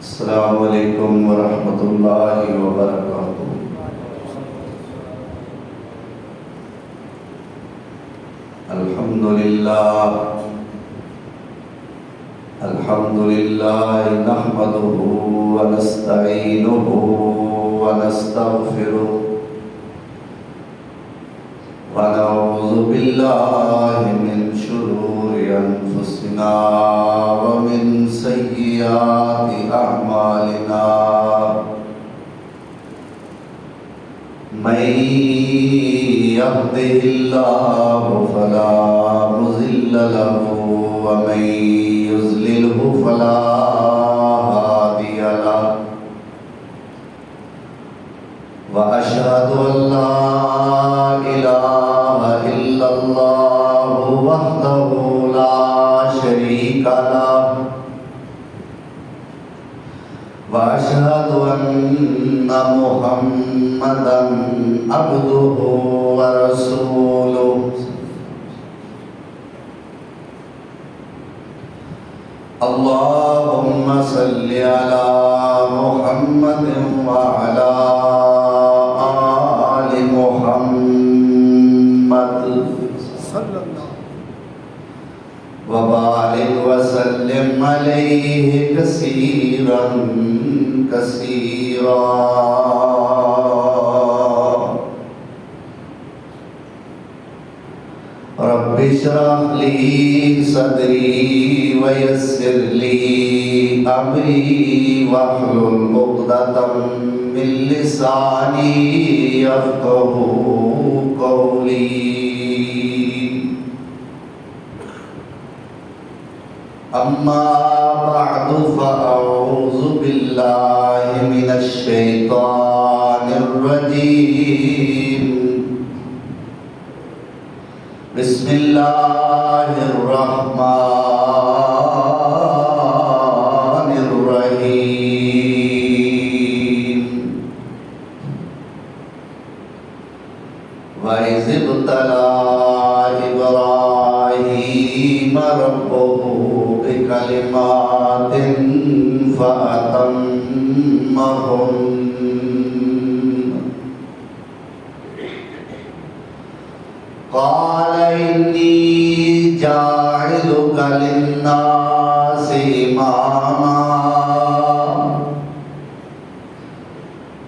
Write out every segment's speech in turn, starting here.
السلام علیکم ورحمۃ اللہ وبرکاتہ۔ الحمد للہ نحمدہ ونستعینہ ونستغفرہ ونعوذ باللہ من شرور انفسنا ومن سیئات اعمالنا، من يهده الله فلا مضل له ومن يضلله فلا هادي له، وأشهد أن لا إله إلا الله وحده لا شريك له، وأشهد أن محمدا عبده ورسوله، اللهم صل على محمد وعلى آل محمد وبارك وسلم عليه كثيرا كثيرا۔ رب اشرح لي صدري ويسر لي أمري واحلل عقدة من لساني يفقهوا قولي، أما بعد فأعوذ بالله من الشيطان الرجيم، بسم الله الرحمن الرحيم۔ وَإِذِ ابْتَلَى إِبْرَاهِيمَ رَبُّهُ بِكَلِمَاتٍ فَأَتَمَّهُنَّ، قال إني جاعلك للناس إماما،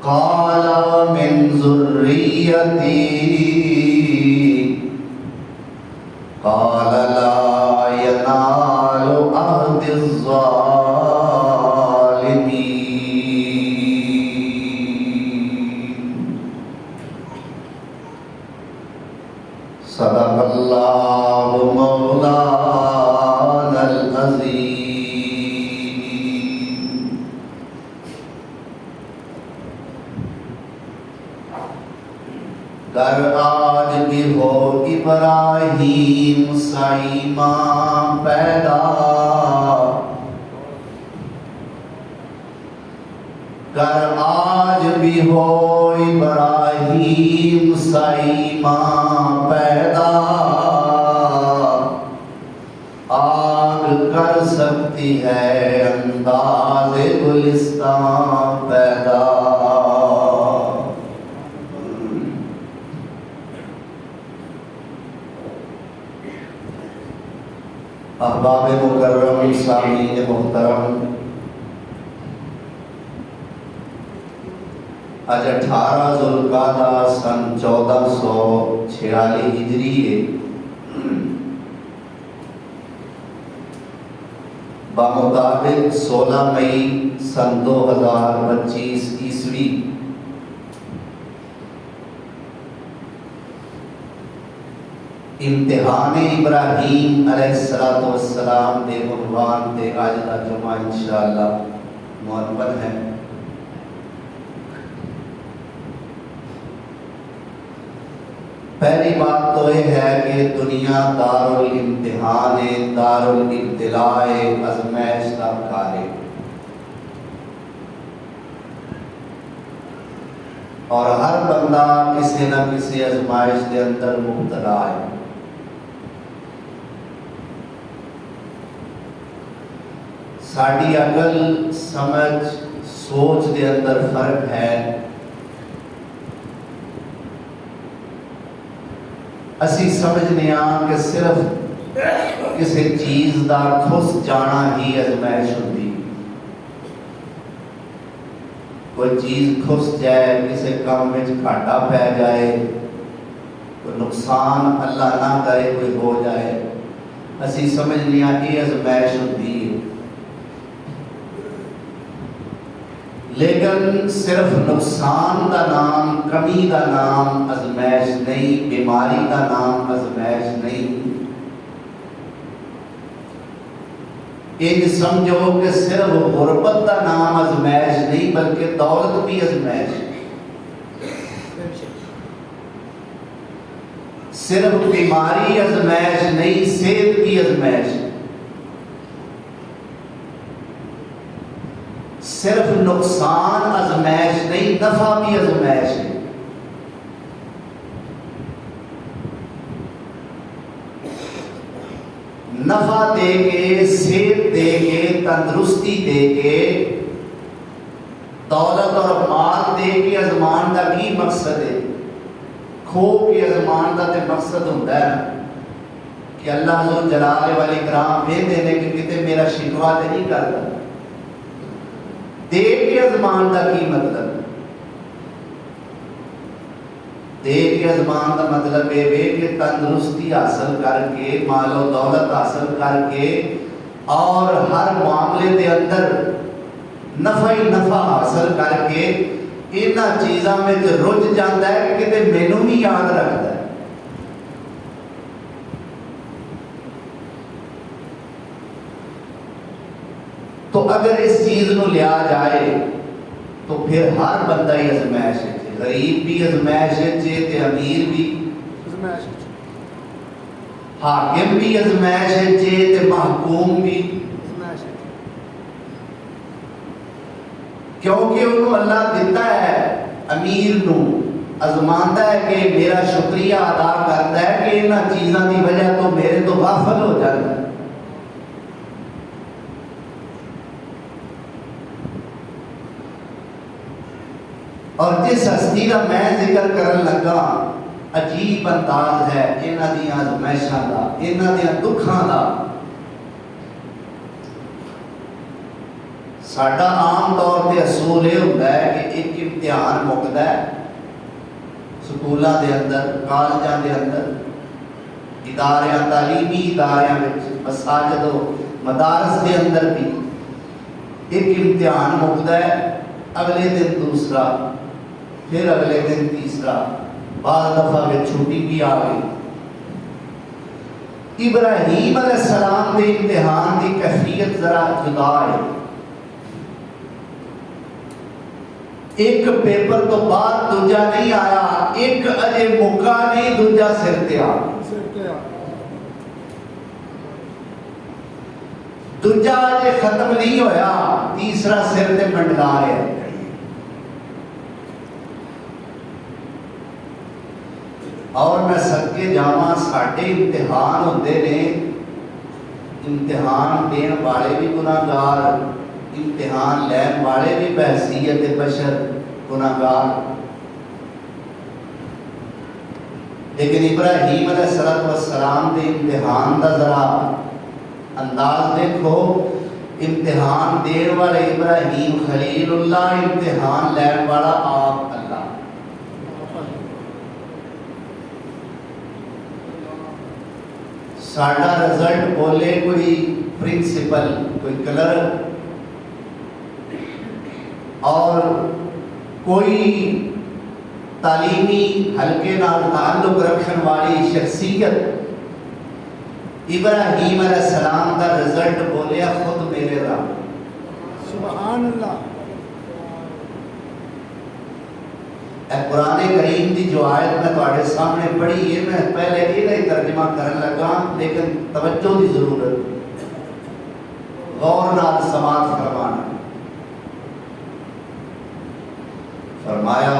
قال ومن ذريتي، قال لا ينال عهد الظالمين۔ صدق اللہ مولانا العظیم۔ گر آج بھی ہو ابراہیم سا ایمان پیدا، گر آج بھی ہو ابراہیم سا ایمان پیدا، آگ کر سکتی ہے انداز گلستان پیدا۔ احباب مکرم، سامعین محترم، آج 18 ذوالقعدہ سن 1446 ہجری ہے، بمطابق 16 مئی سن 2025 عیسوی، امتحان ابراہیم علیہ السلام دے عنوان تے آج دا جمعہ انشاءاللہ منعقد ہے۔ پہلی بات تو یہ ہے کہ دنیا دار الامتحان، دار الابتلاء، آزمائش کا گھر ہے، اور ہر بندہ کسی نہ کسی آزمائش کے اندر مبتلا ہے۔ ساری عقل سمجھ سوچ دے اندر فرق ہے. اسی سمجھنے کہ صرف کسی چیز دا کھس جانا ہی ازمائش ہوتی. کوئی چیز کھس جائے، کسی کام میں گھاٹا پہ جائے، کوئی نقصان اللہ نہ کرے کوئی ہو جائے، اسی سمجھنے یہ ازمائش ہوتی ہے. لیکن صرف نقصان دا نام، کمی دا نام ازمائش نہیں، بیماری دا نام ازمائش نہیں. یہ سمجھو کہ صرف غربت دا نام ازمائش نہیں بلکہ دولت بھی ازمائش ہے. صرف بیماری ازمائش نہیں، صحت بھی ازمائش ہے. صرف نقصان ازمائش نہیں، نفع بھی ازمائش ہے. نفع دے کے، صحت دے کے، تندرستی دے کے، دولت اور مال دے کے ازمان دا کی مقصد ہے؟ کھو کے ازمان دا تے مقصد ہوتا ہے کہ اللہ ذو جلال والی کرام دے دینے کہ کتے میرا شکوہ تے نہیں کرتا. دے کے ازمان دا کی مطلب؟ دے کے ازمان دا مطلب ہے کہ تندرستی حاصل کر کے، مال و دولت حاصل کر کے، اور ہر معاملے دے اندر نفع ہی نفع حاصل کر کے انہاں چیزاں میں رج جاتا ہے کہ کتے مینوں بھی یاد رکھتا ہے. تو اگر اس چیز نو لیا جائے تو پھر ہر بندہ ہی ازمائش ہے. غریب بھی ازمائش ہے تے امیر بھی، حاکم بھی ازمائش ہے تے محکوم بھی. کیونکہ انہوں اللہ دیتا ہے امیر نو، ازمانتا ہے کہ میرا شکریہ ادا کرتا ہے کہ انہاں چیزاں دی وجہ تو میرے تو غافل ہو جاتا ہے. اور جس ہستی کا میں ذکر کرن لگا عجیب انداز ہے انہاں دیاں ازمائشاں دا، انہاں دیاں دکھاں دا. ساڈا عام طور تے اصول یہ ہوتا ہے کہ ایک امتحان مکدا ہے سکولاں دے اندر، کالجاں دے اندر، اداریاں، تعلیمی اداریاں وچ، مساجد و مدارس دے اندر بھی ایک امتحان مکدا ہے. اگلے دن دوسرا، پھر اگلے دن تیسرا، بعض دفعہ میں چھٹی بھی آ گئی. ابراہیم علیہ السلام کے امتحان کی کیفیت ذرا جدا ہے. ایک پیپر تو بعد دوجا نہیں آیا، ایک اجے مکا نہیں دوجا سر تے آ. دوجا اجے ختم نہیں ہویا، تیسرا سر تے منڈلا رہا ہے. اور میں صدقے جاواں ساڈے امتحان ہوندے نے، امتحان دین والے بھی گناہگار، امتحان لین والے بھی بحیثیت بشر گناہگار. لیکن ابراہیم علیہ السلام کے امتحان دا ذرا انداز دیکھو. امتحان دین والے ابراہیم خلیل اللہ، امتحان لین والا آپ اللہ. ساڈا رزلٹ بولے کوئی پرنسپل، کوئی کلرک اور کوئی تعلیمی حلقے نال تعلق رکھن والی شخصیت، ابراہیم علیہ السلام کا رزلٹ بولیا خود میرے رب. سبحان اللہ. اے قرآن کریم دی جو آیت میں تواڈے سامنے پڑھی ہے، میں پہلے یہ ترجمہ کرن لگا لیکن توجہ دی ضرورت، غور نال سماعت فرمانا. فرمایا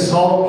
100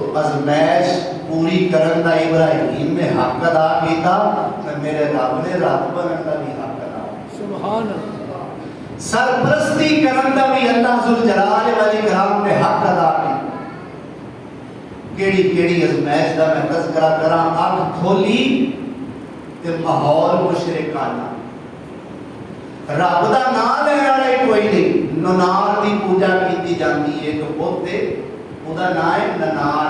تو ازمائش پوری کرن دا ابراہیم نے حق ادا کیتا تے میرے رب نے رب بنن دا بھی حق ادا کیتا۔ سبحان اللہ سرپرستی کرن دا بھی اللہ ذوالجلال والاکرام نے حق ادا کیتا۔ کیڑی کیڑی ازمائش دا میں تذکرہ کراں، اکھ کھولی تے ماحول مشرکانہ، رب دا نام لینے والا کوئی نہیں، ننار دی پوجا کیتی جاندی ہے کہ بت ہے، او دا نام ہے ننار،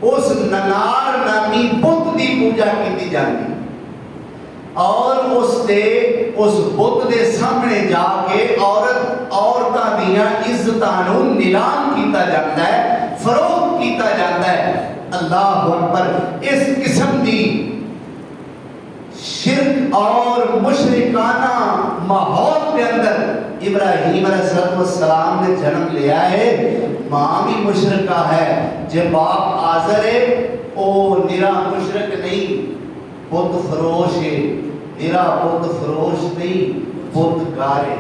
اس ننار نامی بت دی پوجا کیتی جاندی اور اس بت دے سامنے جا کے عورتاں دیاں عزتاں نوں نیلام کیتا جاتا ہے، فروخت کیتا جاتا ہے۔ اللہ اکبر، اس قسم دی شرک اور مشرکانہ ماحول کے اندر ابراہیم علیہ السلام نے جنم لیا ہے، ماں بھی مشرکہ ہے، جب باپ آزر ہے او نرا مشرک نہیں، بت فروش ہے، نرا بت فروش نہیں، بت گارے۔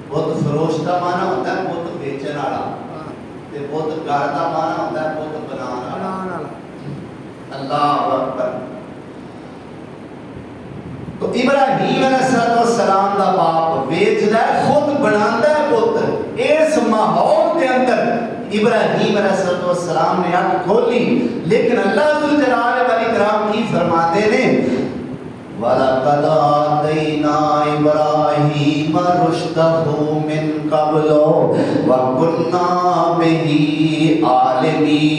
بت فروش کا معنی ہوتا ہے بت بیچن والا، تے بت گار کا معنی ہوتا ہے بت بنانا والا۔ اللہ اکبر۔ تو ابراہیم علیہ السلام دا باپ ویچدا ہے، خود بناندا ہے بت۔ اس ماحول کے اندر ابراہیم علیہ السلام نے آنکھ کھولی، لیکن اللہ ذوالجلال والاکرام کی فرماتے نے وَلَقَدْ آتَيْنَا إِبْرَاهِيمَ رُشْدَهُ مِنْ قَبْلُ وَكُنَّا بِهِ عَالِمِينَ۔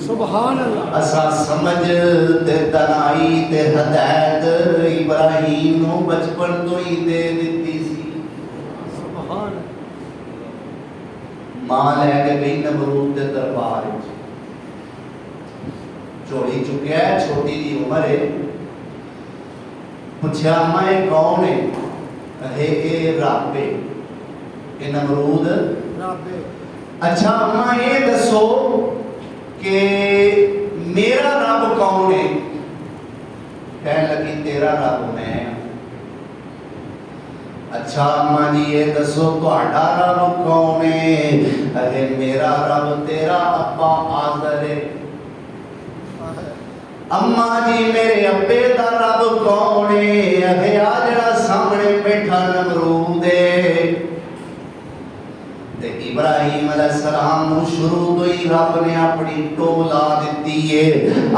سبحان اللہ۔ اسا سمجھ تے دنائی تے ہدایت ابراہیم نو بچپن تو ہی دے دیتی سی۔ سبحان اللہ۔ ماں لے کے گئی نمرود دے دربار وچ، چوڑی چکیا ہے، چھوٹی جی عمر ہے، پوچھا اماں یہ کون ہے؟ اے رب ہے، اے نمرود رب ہے۔ اچھا اماں یہ دسو کہ میرا رب کون ہے؟ کہنے لگی تیرا رب میں۔ اچھا اماں جی یہ دسو تہاڈا رب کون ہے؟ ارے میرا رب تیرا ابا آزر ہے۔ اماں جی میرے ابے دا رب کون ہے؟ ارے آ جڑا سامنے بیٹھا نمرود ہے۔ ابراہیم علیہ السلام نو شروع تو ہی رب نے اپنی ٹولا دیتی ہے،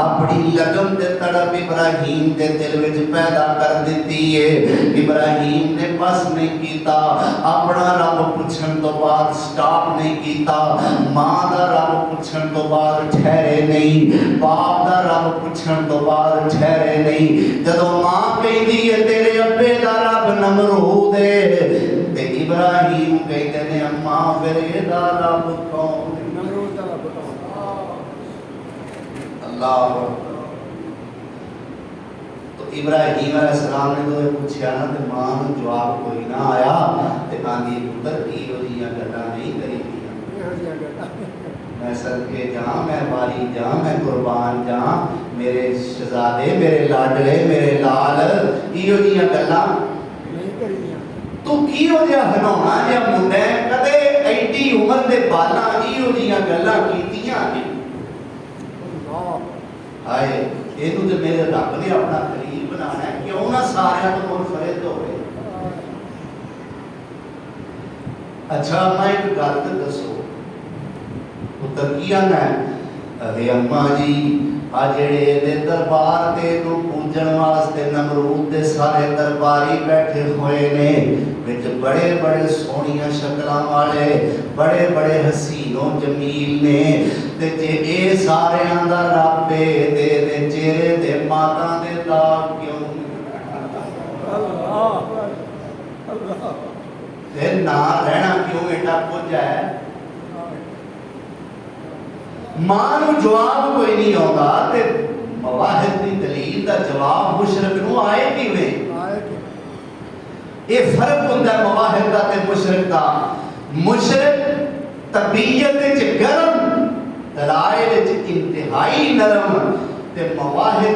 اپنی لگن تے تڑپ ابراہیم دے دل وچ پیدا کر دیتی ہے۔ ابراہیم نے بس نہیں کیتا، اپنا رب پوچھن تو بعد سٹاپ نہیں کیتا، ماں دا رب پوچھن تو بعد ٹھہرے نہیں، باپ دا رب پوچھن تو بعد ٹھہرے نہیں۔ جدوں ماں کہندی ہے تیرے ابے دا رب نمرود ہے تے ابراہیم کہتے نے اماں پھر یہ دا رب کون ہے؟ نمرود دا رب کون؟ اللہ۔ تو ابراہیم علیہ السلام نے تو پوچھا نا تے ماں نوں جواب کوئی نہ آیا تے آندی پتر کی ہوئی گلاں نہیں کری دیا، میں صدقے جاں، میں باری جاں، میں قربان جاں، میرے شہزادے، میرے لاڈلے، میرے لال، ایہو جیاں گلاں نہیں کری۔ تو کیوں جا ہنونا جا منڈے کدے ایڈی عمر دے بالا ایہو جیاں گلاں کیتیاں نہیں۔ ہائے اینو تے میرے رب نے اپنا خلیل بنانا ہے، کیوں نہ سارے تو منفرد ہوئے۔ اچھا میں ایک گل تے دسو، پتر کی آنا ہے؟ ارے اماں جی آ جڑے دے دربار تے نو پوجن واسطے نمرود دے سارے درباری بیٹھے ہوئے نے، وچ بڑے بڑے سونیاں شکلاں والے، بڑے بڑے حسین و جمیل نے، تے جے اے سارے دا رب دے چہرے تے ماتاں دے داغ کیوں؟ اللہ اللہ۔ تے نہ رہنا کیوں ایڈا کچھ ہے؟ ماں نو جواب کوئی نہیں ہوتا تے مواہد دی دلیل دا جواب مشرک نو آئے کیویں؟ یہ فرق ہوتا ہے مواہد دا تے مشرک دا۔ مشرک طبیعت وچ گرم، دلائل وچ انتہائی نرم، تے مواہد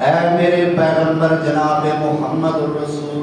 اے میرے پیغمبر جناب محمد رسولullah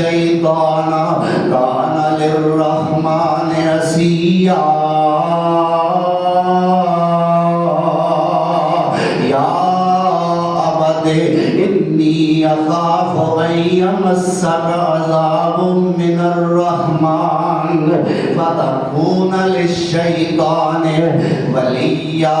الشيطان كان للرحمن عصيا يا أبت إني أخاف أن يمسك عذاب من الرحمن فتكون للشيطان وليا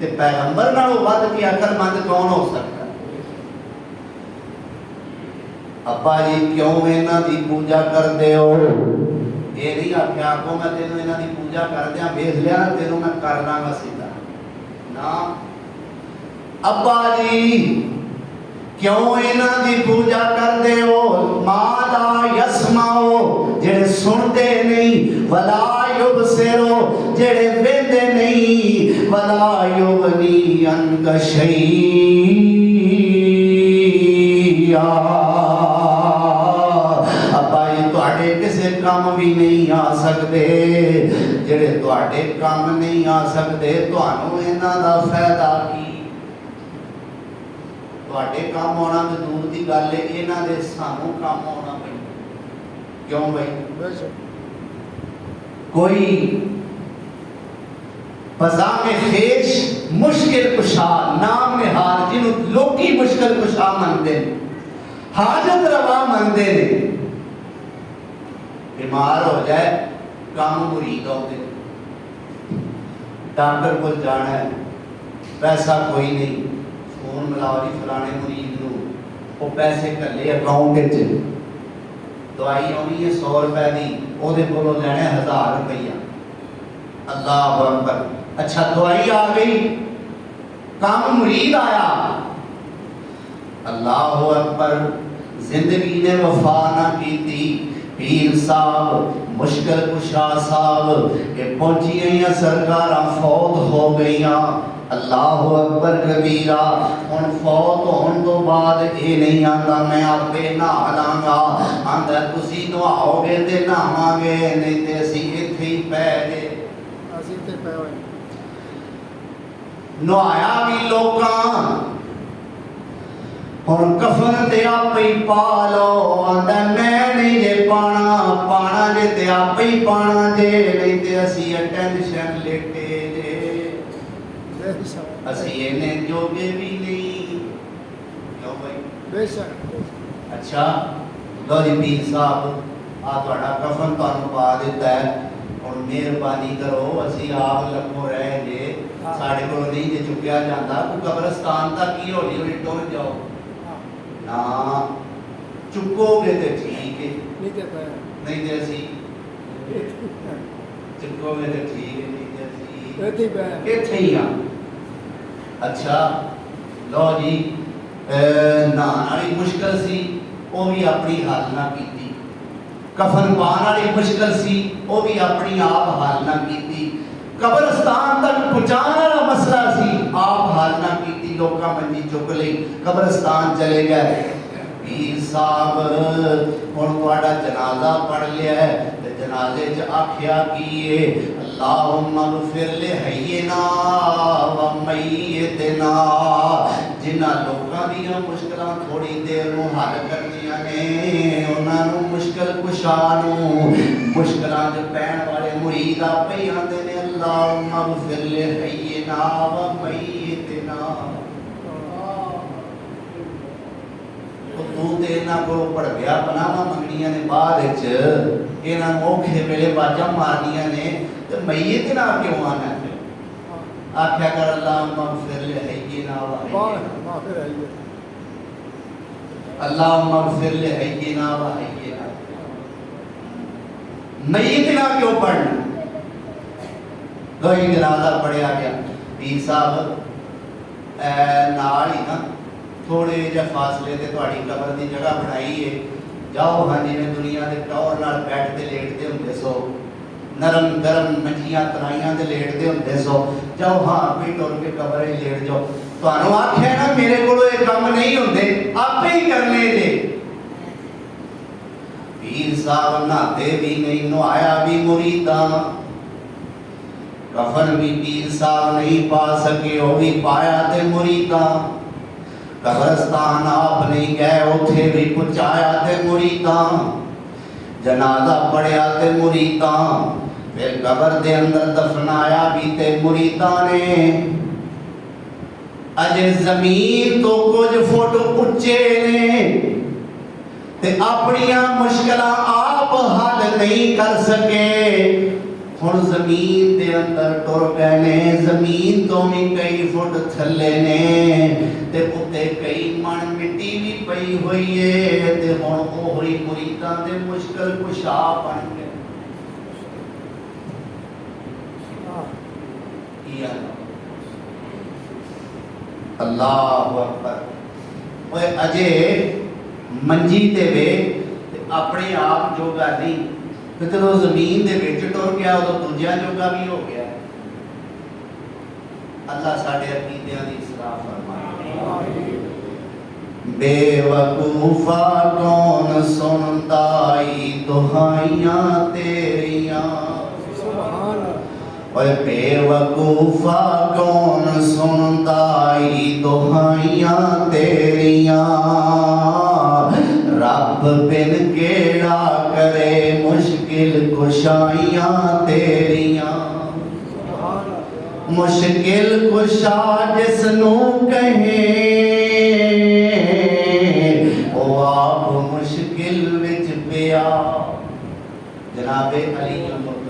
تے پیغمبر نالوں ود کے عقلمند کون ہو سکتا؟ ابا جی کیوں انہاں دی پوجا کردے ہو؟ یہ نہیں آخیا کو میں تینوں انہاں دی پوجا کردیا ویکھ لیا تینوں میں کر لاں گا سیدھا نا۔ ابا جی کیوں انہاں دی پوجا کردے ہو؟ ما لا یسمعو جڑے سنتے نہیں، ولا یبصرو جڑے ویندے نہیں، ولا یغنی عنک شیئا۔ ابا جی تواڈے کسے کام بھی نہیں آ سکدے، جڑے تواڈے کام نہیں آ سکدے تانوں انہاں دا فائدہ کی؟ تواڈے کام ہونا تے دور دی گل ہے، انہاں دے سانوں کام ہونا پئی کیوں بھائی؟ بے شک کوئی بزام خیش مشکل کشا نام نہاد جنہوں لوکی مشکل کشا مندے حاجت روا مندے نے، بیمار ہو جائے کام مرید ہوتے، ڈاکٹر کو جانا ہے پیسہ کوئی نہیں، فون ملاؤ جی فلانے مرید نو، وہ پیسے کلے اکاؤنٹ وچ، دوائی آنی ہے 100 روپے دی، وہ دے کولوں لینا ہے 1000 روپیہ۔ اللہ اکبر، اچھا دوائی آ گئی، کام مرید آیا، اللہ اکبر، زندگی نے وفا نہ کیتی، پیر صاحب مشکل کشا صاحب یہ پہنچی گئیاں سرکاراں فوت ہو گئیاں، اللہ اکبر کبیرہ، ان فوت ہون تو بعد اے نہیں آندا میں آپے نہا لاں گا، آندا تسی نہاؤ گے تے نہاواں گے، نہیں تے اسی ایتھے ہی پے گے، اسی تے پے ہوئے نہایا بھی لوکاں، ہن کفن تے آپ ہی پا لو، آندا میں نہیں جے پانا، پانا جے تے آپ ہی پانا جے، نہیں تے اسی ٹینشن لیٹے جے، بے شک اسی انہیں جوگے بھی نہیں، کیوں بھائی؟ بے شک اچھا لو جی پیر صاحب آ تہاڈا کفن تانوں پا دیتا ہے، ہن مہربانی کرو اسی آپ لگو رہ جے، ساڈے کول نہیں جے چکیا جاندا، کوئی قبرستان تک ہی ہولی ہولی ٹر جاؤ، نا چکو گے تے ٹھیک ہے، نہیں تے پے نہیں تے اسی چکو گے تے ٹھیک ہے، نہیں تے اسی ایتھے پے ایتھے ہی ہاں۔ اچھا لو جی نہان والی مشکل سی وہ بھی اپنی حل نہ کیتی، کفن پان والی مشکل سی وہ بھی اپنی آپ حل نہ کیتی، قبرستان تک پہنچانے والا مسئلہ سی آپ حل نہ کیتی، لوکاں منجی چک لئی قبرستان چلے گئے، پیر صاحب ہن تہاڈا جنازہ پڑھ لیا ہے تے جنازے چ آکھیا کیے اللہم اغفر لحینا و میتنا، جنہاں لوکاں دیاں مشکلاں تھوڑی دیر نو حل کرنیاں نے انہاں نو مشکل کشا نو مشکلاں چ پین والے مرید آپے ہی آندے نے اللہم اغفر لحینا و میتنا، تو تے انہاں کو پڑھیا پناواں منگنیاں نے بعد وچ انہاں نوں اوکھے ویلے باجاں مارنیاں نے تے میت نہ کیوں آنا ہے؟ آکھیا کر اللہم اغفر لحینا و میتنا، معافر ہے یہ اللہم اغفر لحینا و میتنا، میت نہ کیوں پڑھنا؟ کوئی جنازہ پڑھیا گیا، پیر صاحب نال ہی نا تھوڑے جے فاصلے تے تہاڈی قبر دی جگہ بنائی ہے، جاؤ ہاں جی دنیا دے ٹور نال بیٹھ تے لیٹدے ہوندے سو، نرم گرم منجیاں ترائیاں تے لیٹدے ہوندے سو، جاؤ ہاں اپے ٹر کے قبر وچ لیٹ جاؤ، تانوں آکھیا نا میرے کولوں یہ کام نہیں ہوندے آپے ہی کرنے جے، پیر صاحب نہاتے بھی نہیں، نہایا بھی مریداں، کفن بھی پیر صاحب نہیں پا سکے وہ بھی پایا تے مریداں، قبرستان آپ نہیں گئے اتھے بھی پہنچایا تے مریداں، جنازہ پڑھیا تے مریداں، پھر قبر دے اندر دفنایا بھی تے مریداں نے، اجے زمین تو کچھ فٹ اچے نے تے اپنیاں مشکلاں آپ حل نہیں کر سکے، ہن زمین دے اندر ٹر گئے نے، زمین تو بھی کئی فٹ تھلے نے تے اتے کئی من مٹی بھی پئی ہوئی ہے تے ہن اوہی مریداں دے مشکل کشا بن گئے۔ اللہ اکبر۔ اوے اجے منجی تے وے تے اپنے آپ جوگا نہیں، تے جدوں زمین دے وچ ٹر گیا ادوں دوجا جوگا بھی ہو گیا۔ اللہ ساڈے عقیدیاں دی اصلاح فرمائے۔ بے وقوفا کون سنتا ای دہائیاں تیریاں، اوے بے وقوفا کون سنتا ای دہائیاں تیریاں، رب بن کیڑا کرے مشکل کشائیاں تیریاں۔ مشکل کشا جس نو کہیں او آپ مشکل وچ پیا۔ جناب علی المرتضی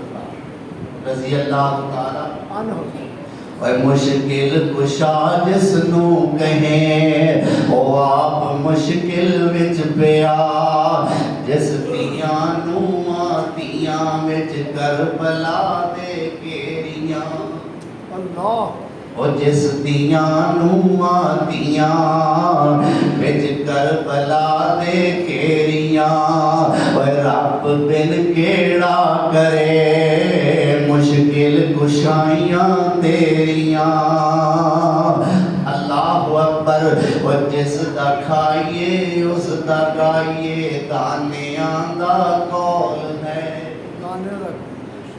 رضی اللہ تعالی عنہ، اے مشکل کشا جس نو کہیں او آپ مشکل وچ پیا، جس دیاں نو آتیاں وچ کربلا دے گھیریاں۔ او جس دیاں نو آتیاں وچ کربلا دے گھیریاں، اے رب بن کیڑا کرے مشکل کشائیاں تیریاں۔ اللہ اکبر۔ او جس دا کھائیے اس دا گائیے دانیاں دا کول ہے،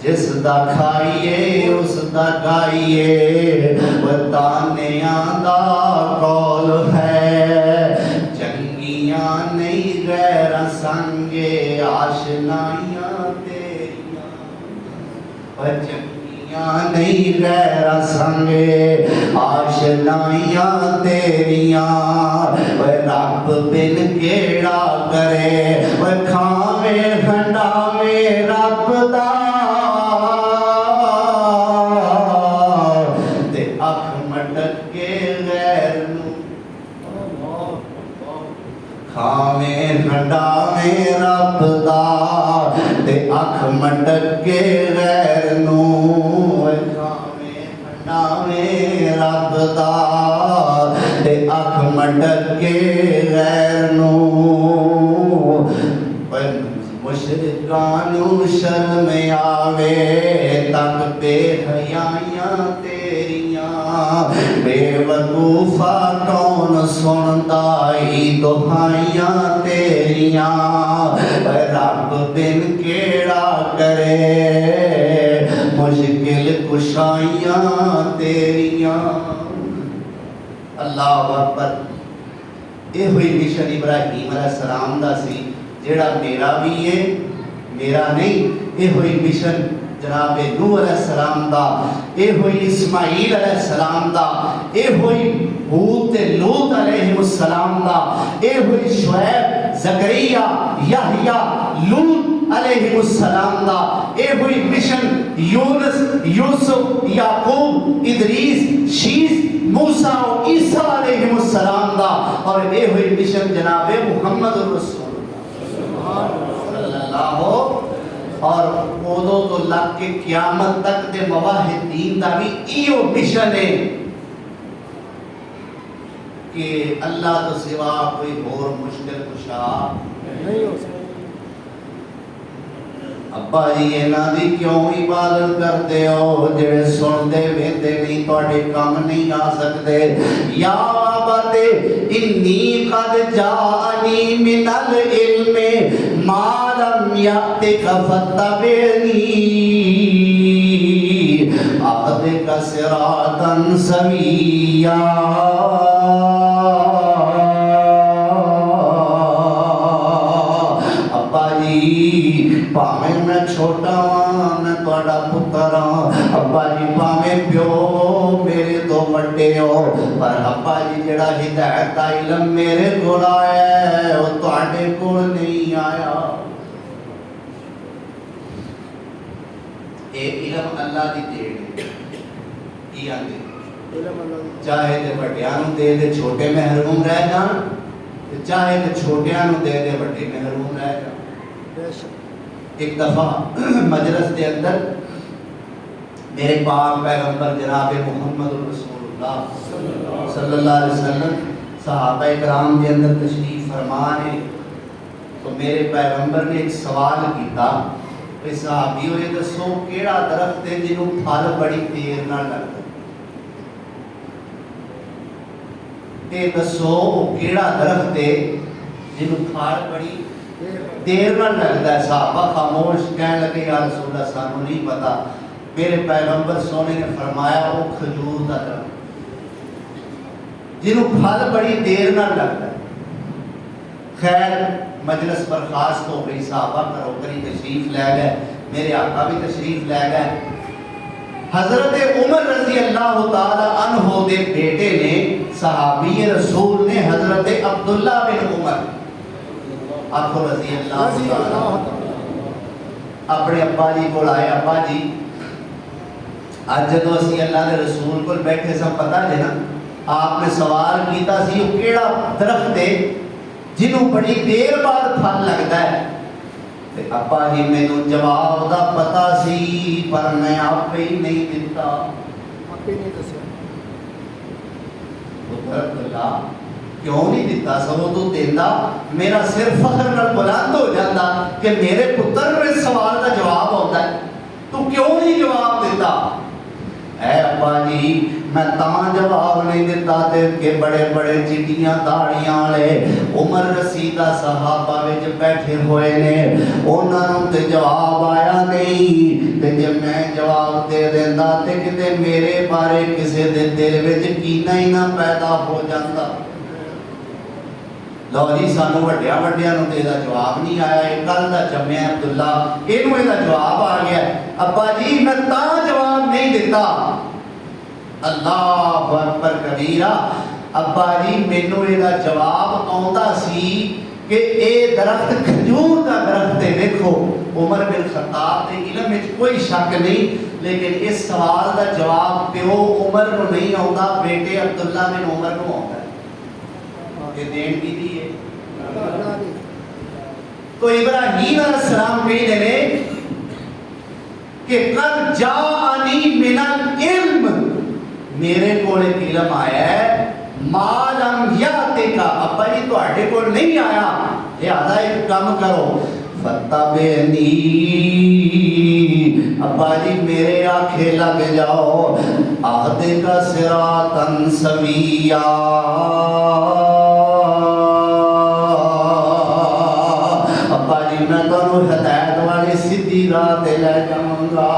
جس دا کھائیے اس دا گائیے دانیاں دا کول ہے۔ چنگیاں نہیں غیر سنگے آشنائیاں تیریاں، چنگیاں نہیں غیر سنگے آشنائیاں تیریاں، رب بن کیڑا کرے کھاویں کھنڈاویں رب دا تے اکھ مٹک کے غیر نو، کھاویں کھنڈاویں رب دا تے اکھ مٹک کے غیر نو، کھاویں کھنڈاویں رب دا تے اکھ مٹک کے غیر نو۔ مشرکاں نو شرم آوے تک بے حیائیاں تیریاں، بے وقوفا کون سنتا ای دہائیاں تیریاں، رب بن کیڑا کرے مشکل کشائیاں تیریاں۔ اللہ اکبر۔ یہ ہوئی مشن ابراہیم علیہ السلام دا سی، جیڑا میرا بھی ہے میرا نہیں۔ یہ ہوئی مشن جناب نوح علیہ السلام دا، یہ ہوئی اسماعیل علیہ السلام دا، یہ ہوئی ہود تے لوط علیہ السلام دا، یہ ہوئی شعیب زکریا یحییٰ لوط علیہ السلام دا، یہ ہوئی مشن یونس یوسف یعقوب ادریس شیس موسیٰ و عیسیٰ علیہ السلام دا، اور یہ ہوئی مشن جناب محمد رسول صلی اللہ اور اودوں تو لگ کے قیامت تک دے مواحد دین دا بھی ایو مشن ہے کہ اللہ تو سوا کوئی اور مشکل کشا نہیں ہو سکتا۔ ابا جی انہاں دی کیوں عبادت کرتے ہو جڑے سنتے ویندے نہیں تواڈے کم نہیں آ سکتے؟ یا ابت انی قد جاءنی من العلم ما لم یأتک فاتبعنی اهدک صراطا سویا۔ پاویں میں چھوٹا ہاں میں تہاڈا پتر ہاں، ابا جی پاویں پیو میرے تو بڑے ہو، پر ابا جی جڑا ہدایت دا علم میرے کول آیا ہے وہ تہاڈے کول نہیں آیا۔ یہ علم اللہ دی دین ہے کی آندے علم اللہ دی چاہے تے بڑیاں نوں دے دے چھوٹے محروم رہ جان تے چاہے تے چھوٹیاں نوں دے دے بڑے محروم رہ جان بے شک ایک دفعہ مجلس کے اندر میرے پاک پیغمبر جناب محمد رسول اللہ صلی اللہ علیہ وسلم صحابہ کرام کے اندر تشریف فرما ہے تو میرے پیغمبر نے ایک سوال کیتا کہ صحابیو یہ دسو کیڑا درخت ہے جنوں پھل بڑی دیر نہ لگدا یہ دسو کیڑا درخت ہے جنوں پھل بڑی دیر نہ لگتا ہے صحابہ خاموش کہنے لگے یا رسول اللہ سانو نہیں پتا میرے پیغمبر سونے نے فرمایا وہ کھجور کا درخت جنہوں پھل بڑی دیر نہ لگتا ہے خیر مجلس برخاست ہو گئی صحابہ کرو کری تشریف لے گئے میرے آقا بھی تشریف لے گئے حضرت عمر رضی اللہ تعالی عنہ دے بیٹے نے صحابی رسول نے حضرت عبداللہ بن عمر آخو رضی اللہ اپنے ابا جی کو آئے ابا جی آج جدو اسی اللہ کے رسول کو بیٹھے سب پتا ہے نا آپ نے سوال کیتا سی وہ کیڑا درخت ہے جنہوں بڑی دیر بعد پھل لگتا ہے ابا جی میں تو جواب دا پتا سی پر میں آپ ہی نہیں دیتا آپ ہی نہیں دسیا درخت اللہ کیوں نہیں دیتا سو تو دینا میرا سر فخر نال بلند ہو جاتا کہ میرے پتر نے سوال کا جواب ہوتا ہے تو کیوں نہیں جواب دیتا اے ابا جی میں تاں جواب نہیں دیتا تے کہ بڑے بڑے چٹیاں داڑیاں والے عمر رسیدہ صحابہ وچ بیٹھے ہوئے نے انہاں نوں تے جواب آیا نہیں تے جے میں جواب دے دیندا تے کتے میرے بارے کسے دے دل وچ کینہ ہی نہ پیدا ہو جاندا لو جی سانو وڈیاں وڈیاں نوں تے دا جواب نہیں آیا اے کل دا جمعہ عبداللہ اینوں دا جواب آ گیا ابا جی میں تاں جواب نہیں دیتا اللہ اکبر کبیرہ ابا جی مینوں اے دا جواب آوندا سی کہ اے درخت کھجور دا درخت ہے دیکھو عمر بن خطاب دے علم وچ کوئی شک نہیں لیکن اس سوال دا جواب پیو عمر نوں نہیں آوندا بیٹے عبداللہ بن عمر نوں آوندا کہ دین کی دی ہے تو ابراہیم علیہ السلام کہتے ہیں کہ قد جاءنی من العلم میرے کو ایک علم آیا ہے ما لم یاتک ابا جی تواڈے کول نہیں آیا لہذا ایک کام کرو فتبعنی ابا جی میرے آنکھیں لگ جاؤ اہدے کا صراطا سویا میں تانوں ہدایت والی سیدھی راہ تے لے جاواں گا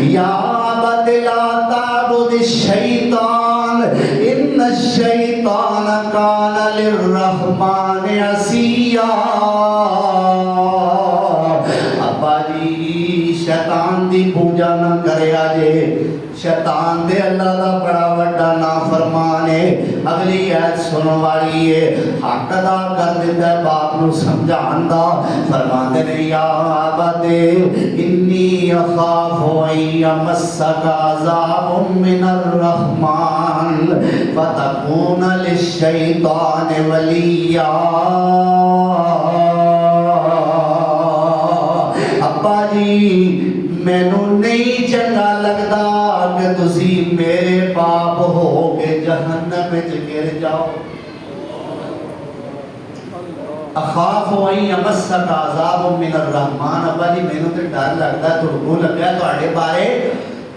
یا ابت لا تعبد الشیطان ان الشیطان کان للرحمن عصیا ابا جی شیطان دی پوجا نہ کریا جے شیطان دے اللہ دا بڑا وڈا نافرمان ہے اگلی ایت سنو والی ہے حق ادا کر دیتا ہے باپ نو سمجھان دا فرماتے نے یا عبد انی اخاف ان یمسک عذاب من الرحمن فتکون للشیطان ولیا ابا جی مینوں نہیں چنگا لگدا کہ تسی میرے باپ ہو کے جہنم وچ گر جاؤ اخاف ان یمسک عذاب من الرحمن ابا جی مینوں تے ڈر لگدا تھوڑا لگا تواڈے بارے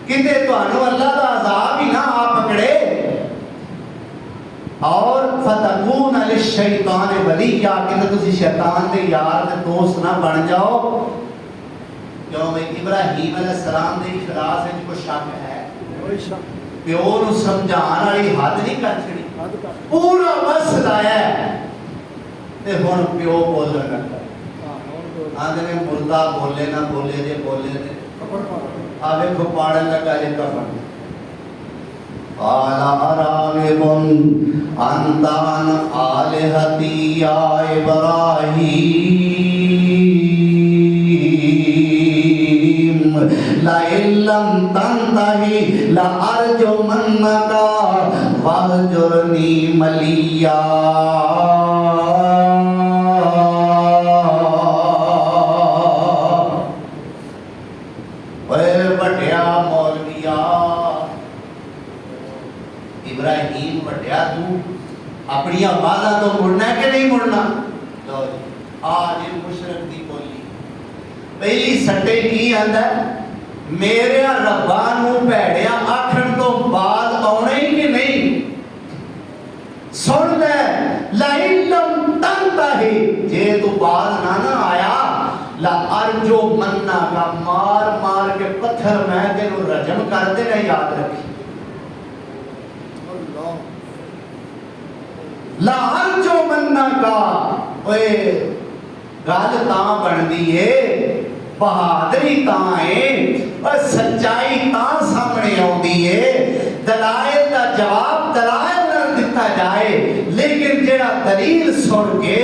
کتے تانوں اللہ دا عذاب ہی نہ آ پکڑے اور فتکون للشیطان ولیا کہ تسی شیطان دے یار تے دوست نہ بن جاؤ کیوں میں ابراہیم علیہ السلام دے اخلاص وچ کوئی شک ہے پیو نو سمجھان والی حد نہیں کر چھڑی پورا مسئلہ ہے تے ہن پیو بولن لگا آندے نے مردہ بولے نہ بولے جے بولے نے آوے کو پاڑن لگا جے کفن قال اراغب انت عن آلہتی یا ابراہیم لئن لم لأرجمنك واهجرني مليا وڈیا مولویا ابراہیم وڈیا تو اپنی آبادہ تو مڑنا ہے کہ نہیں مڑنا؟ لو جی آج مشرق دی بولی پہلی سٹے کی آندا میرے ربانو پیڑیا آکھن تو بعد آنے ہی کہ نہیں سن دے لَإِلَّمْ تَنْتَهِ جے تو بعد نہ آیا لَأَرْجُو مَنَّا کا مار مار کے پتھر میں تینوں رجم کر دے نہ یاد رکھی لَأَرْجُو مَنَّا کا اوے گال تاں بن دیئے بہادری تاں ہے اور سچائی تاں سامنے ہوں دیئے دلائل دا جواب دلائل نہ دیتا جائے لیکن جیڑا دلیل سن کے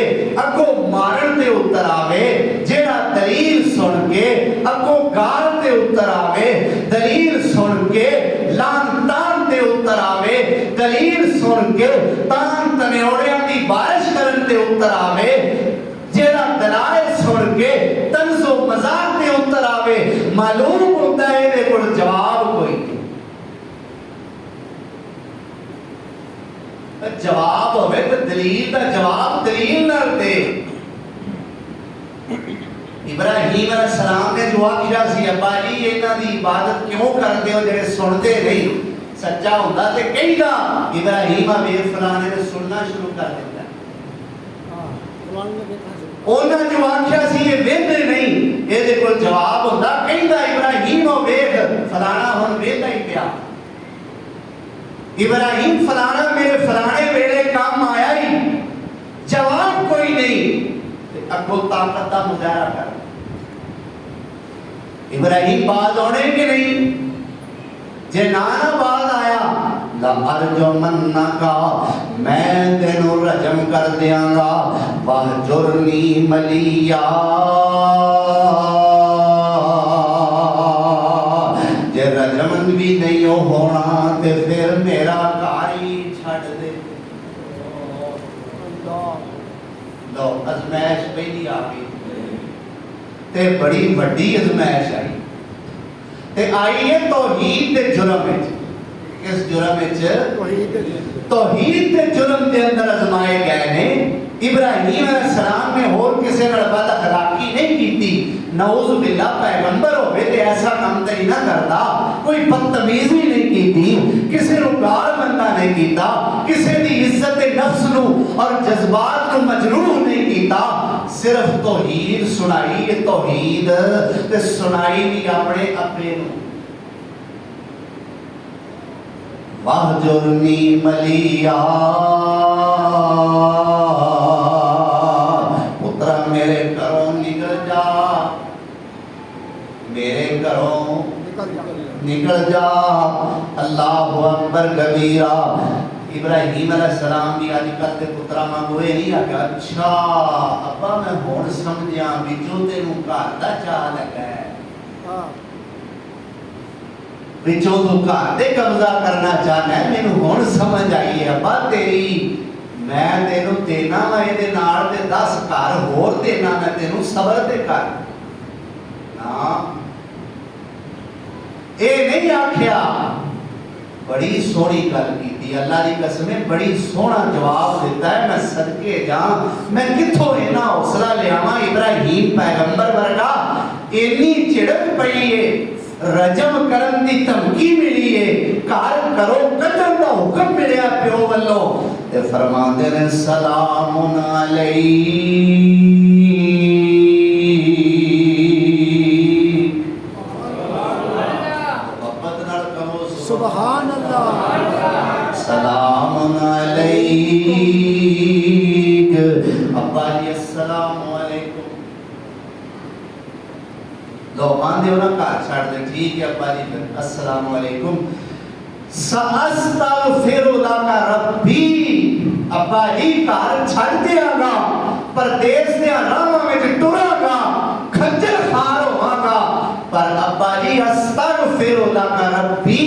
اگو مارن تے اتر آوے جیڑا دلیل سن کے اگو گال تے اتر آوے دلیل سن کے لان تان تے اتر آوے دلیل سن کے تان تنیوڑیاں دی بارش کرن تے اتر آوے جیڑا دلائل سن کے تنز و مزاق تے اتر آوے معلوم ہوتا ہے دے کوئی جواب کوئی نہیں جواب ہوئے تو دلیل دا جواب دلیل نہ دے ابراہیم علیہ السلام نے جو آکھیا سی ابا جی انہاں دی عبادت کیوں کردے ہو جڑے سنتے نہیں سچا ہوندا تے کہیں گا ابراہیم ابے فلانے نے سننا شروع کر دیتا انہاں جو آکھیا سی یہ ویندے نہیں اے دے کول جواب ہوندا کہیں گا ابراہیم او ویکھ فلانا ہن ویندا ہی پیا ابراہیم فلانا میرے فلانے ویلے کام آیا ہی جواب کوئی نہیں اگو طاقت دا مظاہرہ کر ابراہیم بعد ہونے کے نہیں جے نانا بعد آیا لَأَرْجُمَنَّكَ میں تینوں رجم کر دیاں گا وَاهْجُرْنِي مَلِيًّا جے رجم بھی نہیں ہونا تے پھر میرا کاری چھڑ دے لو ازمائش پہلی آگئی تے بڑی وڈی ازمائش آئی تے آئی ہے توحید دے جرم وچ کس جرم وچ توحید دے جرم دے اندر ازمائے گئے نے ابراہیم علیہ السلام نے اور کسی نال بد اخلاقی نہیں کیتی نعوذ باللہ پیغمبر ہوئے تے ایسا کام تے نہ کردا کوئی بدتمیزی نہیں کیتی کسی نو گال بندہ نہیں کیتا کسی دی عزت نفس نو اور جذبات نو مجروح نہیں کیتا صرف توحید سنائی یہ توحید تے سنائی بھی اپنے اپنے نو وَاهْجُرْنِي مَلِيًّا پترا میرے گھروں نکل جا میرے گھروں نکل جا اللہ اکبر کبیرہ ابراہیم علیہ السلام بھی آج کل تے پترا مانگوئے نہیں آگا اچھا ابا میں ہون سمجھا بچوں تے مکار دا چاہ لگا ہے بچوں تو گھر تے قبضہ کرنا چاہنا ہے مینوں ہن سمجھ آئی ہے ابا تیری میں تینوں دینا وا دے نال تے 10 گھر ہور دینا میں تینوں صبر تے کر نا اے نہیں آکھیا بڑی سونی گل کیتی اللہ دی قسم بڑی سونا جواب دیتا ہے میں صدقے جاں میں کتھوں اینا حوصلہ لیاواں ابراہیم پیغمبر ورگا اینی چڑک پئی ہے رجم کرن دی دھمکی ملی ہے کار کرو قتل دا حکم ملیا پیو والو تے فرماتے نے سلام علیک محبت نال کہو سبحان اللہ سلام علیک ابا جی السلام علیکم لو آن دے ہونا کار چھاڑ دے ٹھیک ہے ابا جی پھر السلام علیکم سأستغفر لک ربی ابا جی کار چھاڑ دے آگا پردیس دے آرامہ میں ٹورا گا کھجر خار ہوا گا پر ابا جی استغفر لک ربی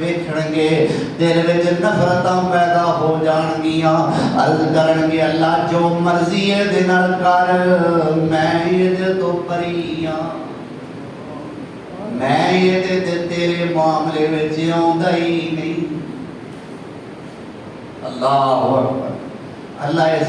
ਵੇਖਣਗੇ ਦਿਲ ਵਿੱਚ ਨਫ਼ਰਤਾਂ ਪੈਦਾ ਹੋ ਜਾਣਗੀਆਂ ਅਰਜ਼ ਕਰਨਗੇ ਅੱਲਾ ਜੋ ਮਰਜ਼ੀ ਇਹਦੇ ਨਾਲ ਕਰ ਮੈਂ ਇਹਦੇ ਤੋਂ ਪਰੀ ਹਾਂ ਮੈਂ ਇਹਦੇ ਤੇ ਤੇਰੇ ਮਾਮਲੇ ਵਿੱਚ ਆਉਂਦਾ ਹੀ ਨਹੀਂ ਅੱਲਾਹੁ ਅਕਬਰ ਅੱਲਾ ਇਸ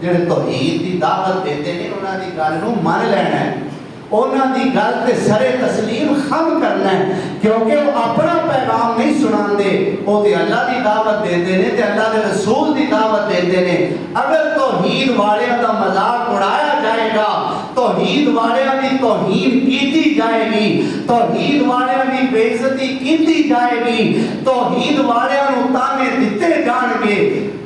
ਜਿਹੜੇ ਤੌਹੀਦ ਦੀ ਦਾਵਤ ਦਿੰਦੇ ਨੇ ਉਹਨਾਂ ਦੀ ਗੱਲ ਨੂੰ ਮੰਨ ਲੈਣਾ ਹੈ ਉਹਨਾਂ ਦੀ ਗੱਲ ਤੇ ਸਰੇ ਤਸਲੀਮ ਖਮ ਕਰਨਾ ਹੈ ਕਿਉਂਕਿ ਉਹ ਆਪਣਾ ਪੈਗਾਮ ਨਹੀਂ ਸੁਣਾਉਂਦੇ ਉਹ ਤੇ ਅੱਲਾ ਦੀ ਦਾਵਤ ਦਿੰਦੇ ਨੇ ਤੇ ਅੱਲਾ ਦੇ ਰਸੂਲ ਦੀ ਦਾਵਤ ਦਿੰਦੇ ਨੇ ਅਗਰ ਤੌਹੀਦ ਵਾਲਿਆਂ ਦਾ ਮਜ਼ਾਕ ਉਡਾਇਆ ਜਾਏਗਾ ਤੌਹੀਦ ਵਾਲਿਆਂ ਦੀ ਤੋਹੀਨ ਕੀਤੀ ਜਾਏਗੀ ਤੌਹੀਦ ਵਾਲਿਆਂ ਦੀ ਬੇਇੱਜ਼ਤੀ ਕੀਤੀ ਜਾਏਗੀ ਤੌਹੀਦ ਵਾਲਿਆਂ ਨੂੰ ਤਾਨੇ ਦਿੱਤੇ ਜਾਣਗੇ